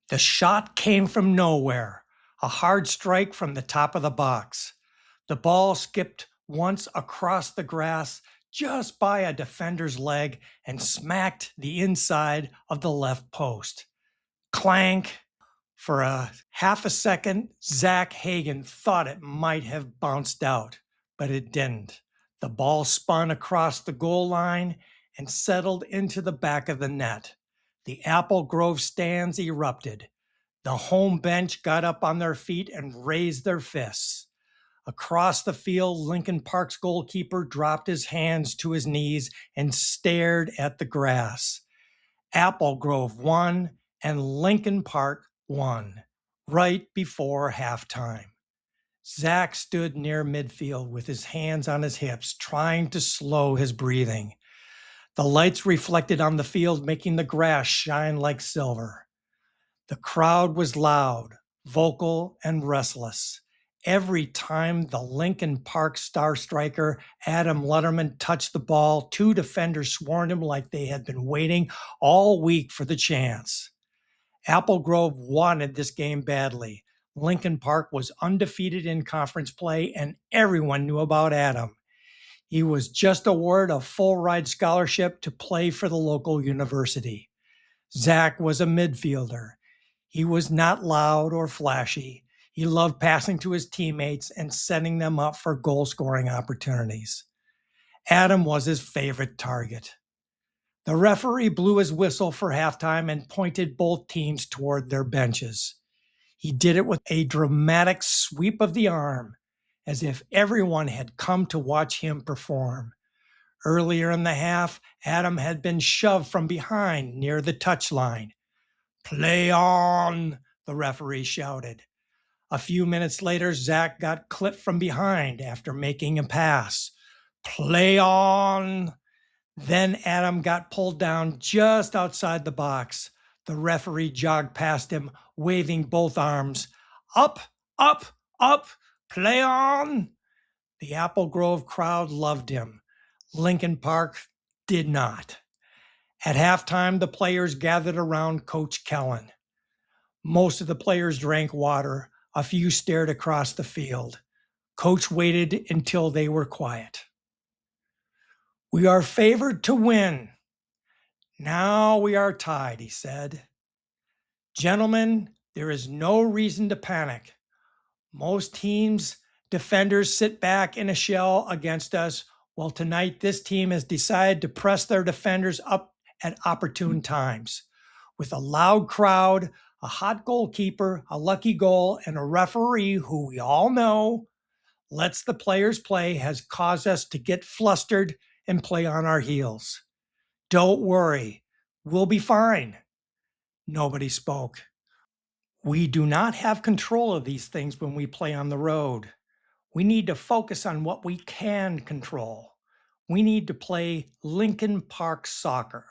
The shot came from nowhere, a hard strike from the top of the box. The ball skipped once across the grass just by a defender's leg and smacked the inside of the left post. Clank! For a half a second, Zach Hagen thought it might have bounced out, but it didn't. The ball spun across the goal line and settled into the back of the net. The Apple Grove stands erupted. The home bench got up on their feet and raised their fists. Across the field, Lincoln Park's goalkeeper dropped his hands to his knees and stared at the grass. Apple Grove won and Lincoln Park won right before halftime. Zach stood near midfield with his hands on his hips, trying to slow his breathing. The lights reflected on the field, making the grass shine like silver. The crowd was loud, vocal, and restless. Every time the Lincoln Park star striker Adam Letterman touched the ball, two defenders swarmed him like they had been waiting all week for the chance. Apple Grove wanted this game badly. Lincoln Park was undefeated in conference play, and everyone knew about Adam. He was just awarded a full-ride scholarship to play for the local university. Zach was a midfielder. He was not loud or flashy. He loved passing to his teammates and setting them up for goal-scoring opportunities. Adam was his favorite target. The referee blew his whistle for halftime and pointed both teams toward their benches. He did it with a dramatic sweep of the arm, as if everyone had come to watch him perform. Earlier in the half, Adam had been shoved from behind near the touchline. "Play on," the referee shouted. A few minutes later, Zach got clipped from behind after making a pass. "Play on." Then Adam got pulled down just outside the box. The referee jogged past him, waving both arms. "Up, up, up, play on." The Apple Grove crowd loved him. Lincoln Park did not. At halftime, the players gathered around Coach Kellen. Most of the players drank water. A few stared across the field. Coach waited until they were quiet. "We are favored to win. Now we are tied," he said. "Gentlemen, there is no reason to panic. Most teams' defenders sit back in a shell against us. Well, tonight this team has decided to press their defenders up at opportune times. With a loud crowd, a hot goalkeeper, a lucky goal, and a referee who we all know lets the players play has caused us to get flustered and play on our heels. Don't worry, we'll be fine." Nobody spoke. We do not have control of these things when we play on the road. We need to focus on what we can control. We need to play Lincoln Park soccer.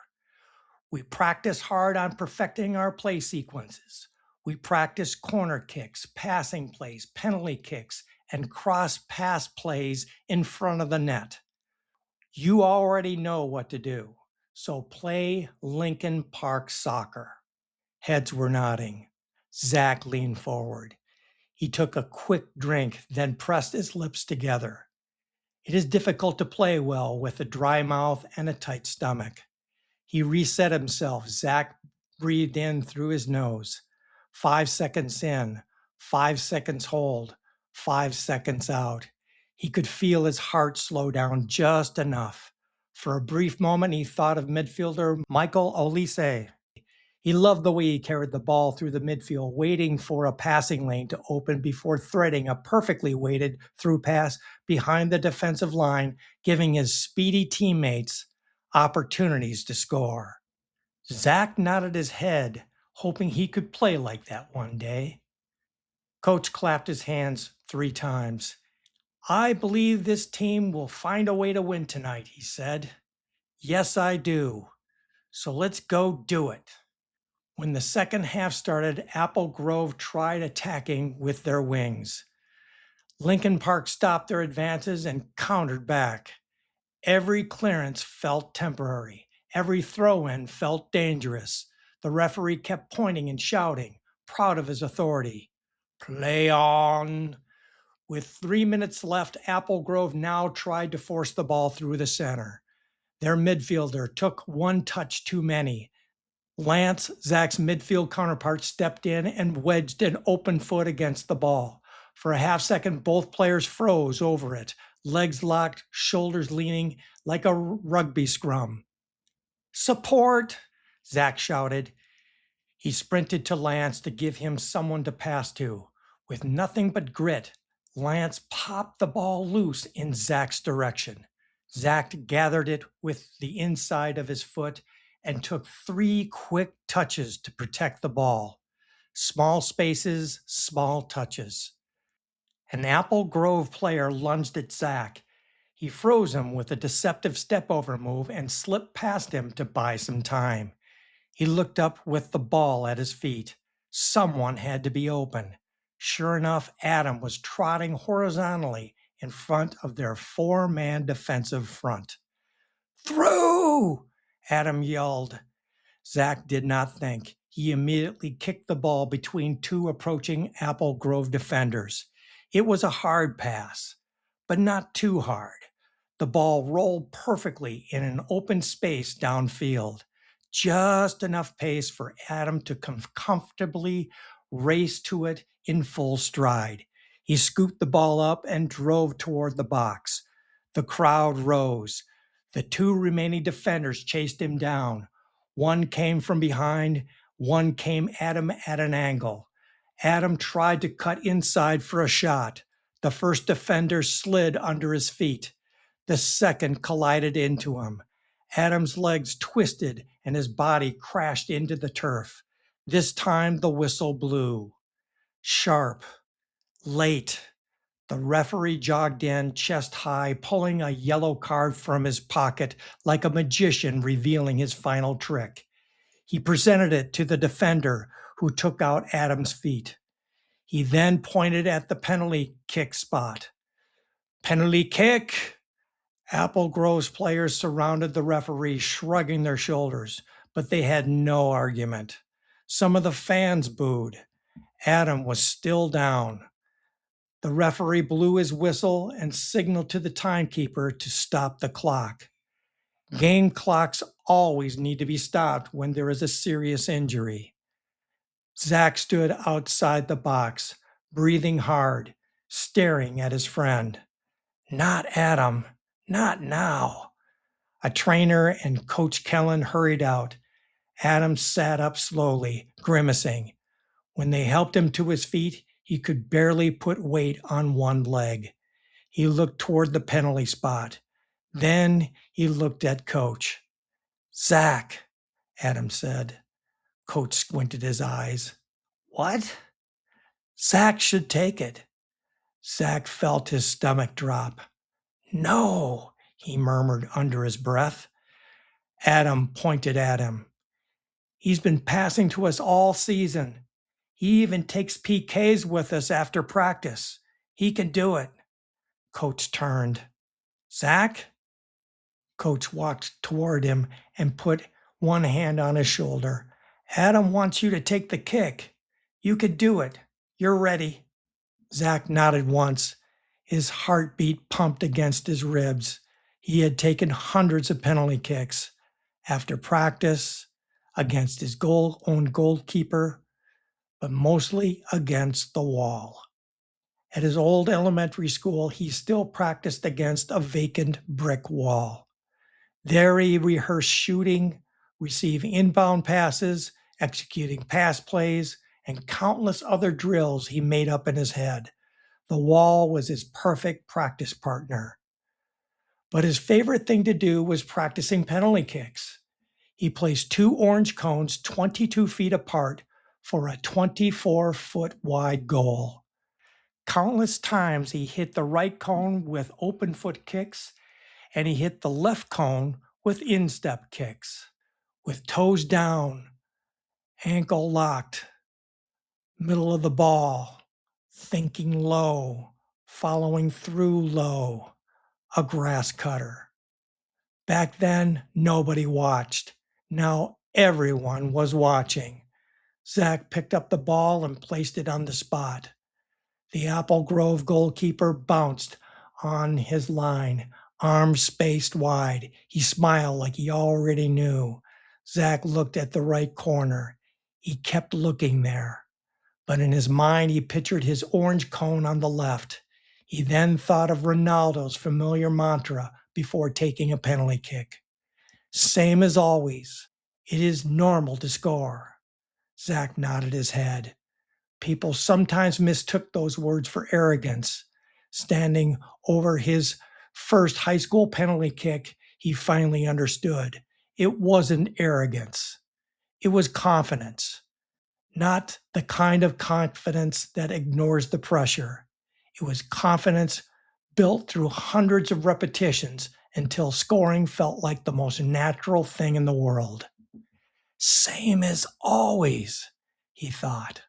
We practice hard on perfecting our play sequences. We practice corner kicks, passing plays, penalty kicks, and cross pass plays in front of the net. You already know what to do, so play Lincoln Park soccer. Heads were nodding. Zach leaned forward. He took a quick drink, then pressed his lips together. It is difficult to play well with a dry mouth and a tight stomach. He reset himself. Zach breathed in through his nose. 5 seconds in, 5 seconds hold, 5 seconds out. He could feel his heart slow down just enough. For a brief moment, he thought of midfielder Michael Olise. He loved the way he carried the ball through the midfield, waiting for a passing lane to open before threading a perfectly weighted through pass behind the defensive line, giving his speedy teammates opportunities to score. Zach nodded his head, hoping he could play like that one day. Coach clapped his hands 3 times. "I believe this team will find a way to win tonight," he said. "Yes, I do. So let's go do it." When the second half started, Apple Grove tried attacking with their wings. Lincoln Park stopped their advances and countered back. Every clearance felt temporary. Every throw-in felt dangerous. The referee kept pointing and shouting, proud of his authority. Play on. With 3 minutes left, Apple Grove now tried to force the ball through the center. Their midfielder took one touch too many. Lance, Zach's midfield counterpart, stepped in and wedged an open foot against the ball. For a half second, both players froze over it, legs locked, shoulders leaning like a rugby scrum. Support, Zach shouted. He sprinted to Lance to give him someone to pass to. With nothing but grit, Lance popped the ball loose in Zach's direction. Zach gathered it with the inside of his foot and took 3 quick touches to protect the ball. Small spaces, small touches. An Apple Grove player lunged at Zach. He froze him with a deceptive step-over move and slipped past him to buy some time. He looked up with the ball at his feet. Someone had to be open. Sure enough, Adam was trotting horizontally in front of their 4-man defensive front. Through! Adam yelled. Zach did not think. He immediately kicked the ball between 2 approaching Apple Grove defenders. It was a hard pass, but not too hard. The ball rolled perfectly in an open space downfield. Just enough pace for Adam to comfortably race to it in full stride. He scooped the ball up and drove toward the box. The crowd rose. The 2 remaining defenders chased him down. One came from behind, one came at him at an angle. Adam tried to cut inside for a shot. The first defender slid under his feet. The second collided into him. Adam's legs twisted and his body crashed into the turf. This time the whistle blew. Sharp. Late. The referee jogged in, chest high, pulling a yellow card from his pocket like a magician revealing his final trick. He presented it to the defender, who took out Adam's feet. He then pointed at the penalty kick spot. Penalty kick! Apple Grove's players surrounded the referee, shrugging their shoulders, but they had no argument. Some of the fans booed. Adam was still down. The referee blew his whistle and signaled to the timekeeper to stop the clock. Game clocks always need to be stopped when there is a serious injury. Zach stood outside the box, breathing hard, staring at his friend. Not Adam, not now. A trainer and Coach Kellen hurried out. Adam sat up slowly, grimacing. When they helped him to his feet, he could barely put weight on one leg. He looked toward the penalty spot. Then he looked at Coach. Zach, Adam said. Coach squinted his eyes. What? Zach should take it. Zach felt his stomach drop. No, he murmured under his breath. Adam pointed at him. He's been passing to us all season. He even takes PKs with us after practice. He can do it. Coach turned. Zach? Coach walked toward him and put one hand on his shoulder. Adam wants you to take the kick. You could do it. You're ready. Zach nodded once. His heartbeat pumped against his ribs. He had taken hundreds of penalty kicks. After practice, against his own goalkeeper, but mostly against the wall. At his old elementary school, he still practiced against a vacant brick wall. There he rehearsed shooting, receiving inbound passes, executing pass plays, and countless other drills he made up in his head. The wall was his perfect practice partner. But his favorite thing to do was practicing penalty kicks. He placed 2 orange cones 22 feet apart for a 24-foot wide goal. Countless times he hit the right cone with open foot kicks, and he hit the left cone with instep kicks, with toes down, ankle locked, middle of the ball, thinking low, following through low, a grass cutter. Back then, nobody watched. Now everyone was watching. Zach picked up the ball and placed it on the spot. The Apple Grove goalkeeper bounced on his line, arms spaced wide. He smiled like he already knew. Zach looked at the right corner. He kept looking there, but in his mind he pictured his orange cone on the left. He then thought of Ronaldo's familiar mantra before taking a penalty kick. Same as always. It is normal to score. Zach nodded his head. People sometimes mistook those words for arrogance. Standing over his first high school penalty kick, he finally understood. It wasn't arrogance. It was confidence. Not the kind of confidence that ignores the pressure. It was confidence built through hundreds of repetitions until scoring felt like the most natural thing in the world. Same as always, he thought.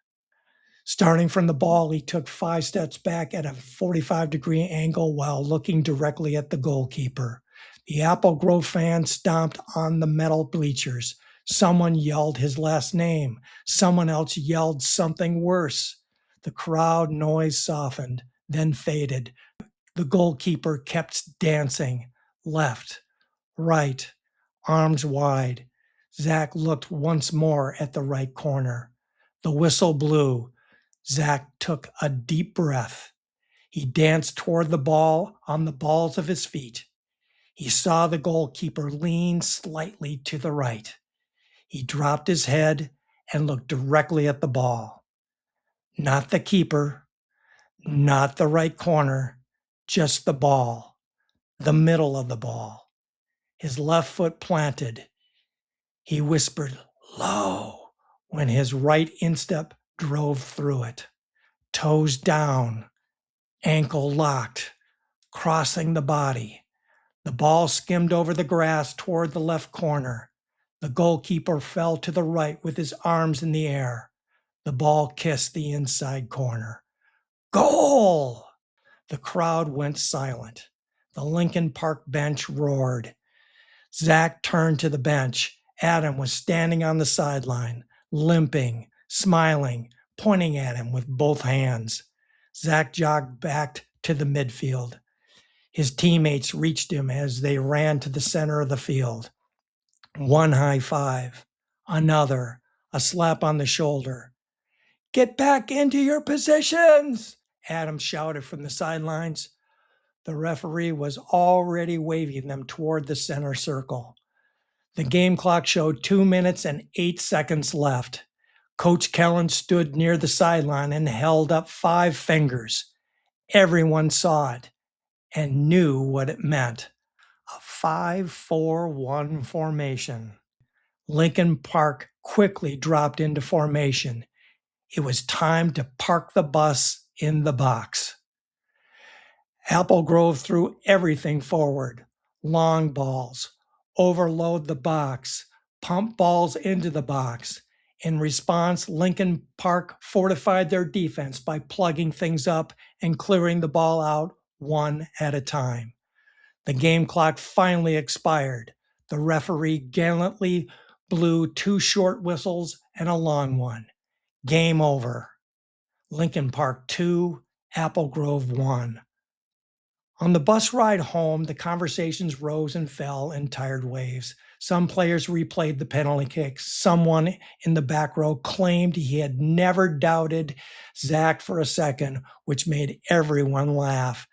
Starting from the ball, he took 5 steps back at a 45-degree angle while looking directly at the goalkeeper. The Apple Grove fans stomped on the metal bleachers. Someone yelled his last name. Someone else yelled something worse. The crowd noise softened, then faded. The goalkeeper kept dancing, left, right, arms wide. Zach looked once more at the right corner. The whistle blew. Zach took a deep breath. He danced toward the ball on the balls of his feet. He saw the goalkeeper lean slightly to the right. He dropped his head and looked directly at the ball. Not the keeper, not the right corner, just the ball, the middle of the ball. His left foot planted. He whispered, "Low," when his right instep drove through it. Toes down, ankle locked, crossing the body. The ball skimmed over the grass toward the left corner. The goalkeeper fell to the right with his arms in the air. The ball kissed the inside corner. Goal! The crowd went silent. The Lincoln Park bench roared. Zach turned to the bench. Adam was standing on the sideline, limping, smiling, pointing at him with both hands. Zach jogged back to the midfield. His teammates reached him as they ran to the center of the field. One high five, another, a slap on the shoulder. "Get back into your positions," Adam shouted from the sidelines. The referee was already waving them toward the center circle. The game clock showed 2 minutes and 8 seconds left. Coach Kellen stood near the sideline and held up 5 fingers. Everyone saw it and knew what it meant. A 5-4-1 formation. Lincoln Park quickly dropped into formation. It was time to park the bus in the box. Apple Grove threw everything forward. Long balls, overload the box, pump balls into the box. In response, Lincoln Park fortified their defense by plugging things up and clearing the ball out one at a time. The game clock finally expired. The referee gallantly blew 2 short whistles and a long one. Game over. Lincoln Park 2, Apple Grove 1. On the bus ride home, the conversations rose and fell in tired waves. Some players replayed the penalty kicks. Someone in the back row claimed he had never doubted Zach for a second, which made everyone laugh.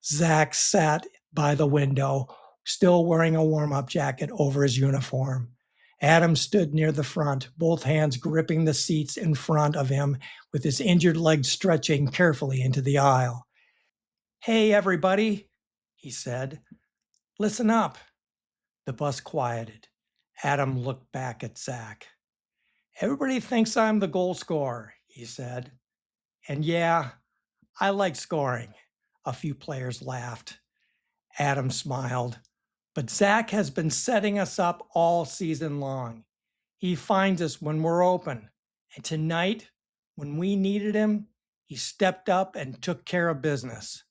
Zach sat by the window, still wearing a warm-up jacket over his uniform. Adam stood near the front, both hands gripping the seats in front of him, with his injured leg stretching carefully into the aisle. "Hey, everybody," he said. "Listen up." The bus quieted. Adam looked back at Zach. "Everybody thinks I'm the goal scorer," he said. "And yeah, I like scoring." A few players laughed. Adam smiled. "But Zach has been setting us up all season long. He finds us when we're open. And tonight, when we needed him, he stepped up and took care of business."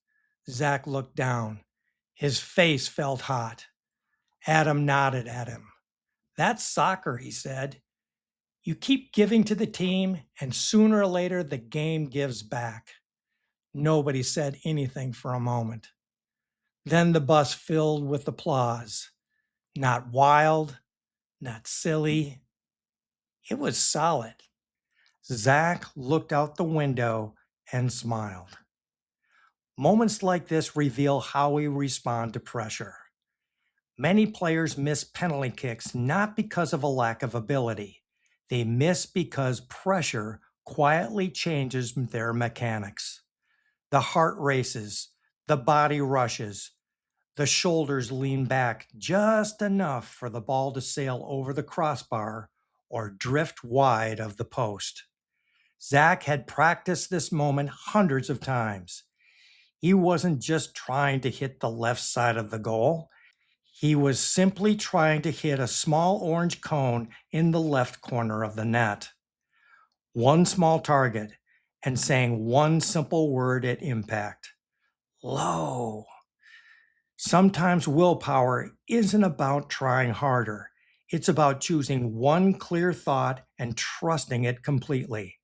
Zach looked down. His face felt hot. Adam nodded at him. "That's soccer," he said. You keep giving to the team, and sooner or later, the game gives back. Nobody said anything for a moment. Then the bus filled with applause. Not wild, not silly. It was solid. Zach looked out the window and smiled. Moments like this reveal how we respond to pressure. Many players miss penalty kicks not because of a lack of ability. They miss because pressure quietly changes their mechanics. The heart races, the body rushes, the shoulders lean back just enough for the ball to sail over the crossbar or drift wide of the post. Zach had practiced this moment hundreds of times. He wasn't just trying to hit the left side of the goal. He was simply trying to hit a small orange cone in the left corner of the net. One small target and saying one simple word at impact. Low. Sometimes willpower isn't about trying harder. It's about choosing one clear thought and trusting it completely.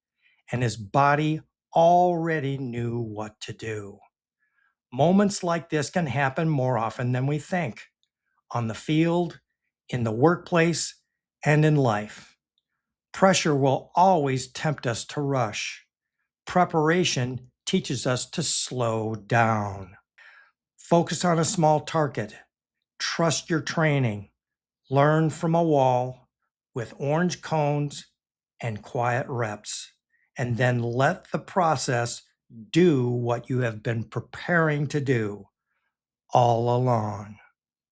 And his body already knew what to do. Moments like this can happen more often than we think, on the field, in the workplace, and in life. Pressure will always tempt us to rush. Preparation teaches us to slow down. Focus on a small target. Trust your training. Learn from a wall with orange cones and quiet reps. And then let the process do what you have been preparing to do all along.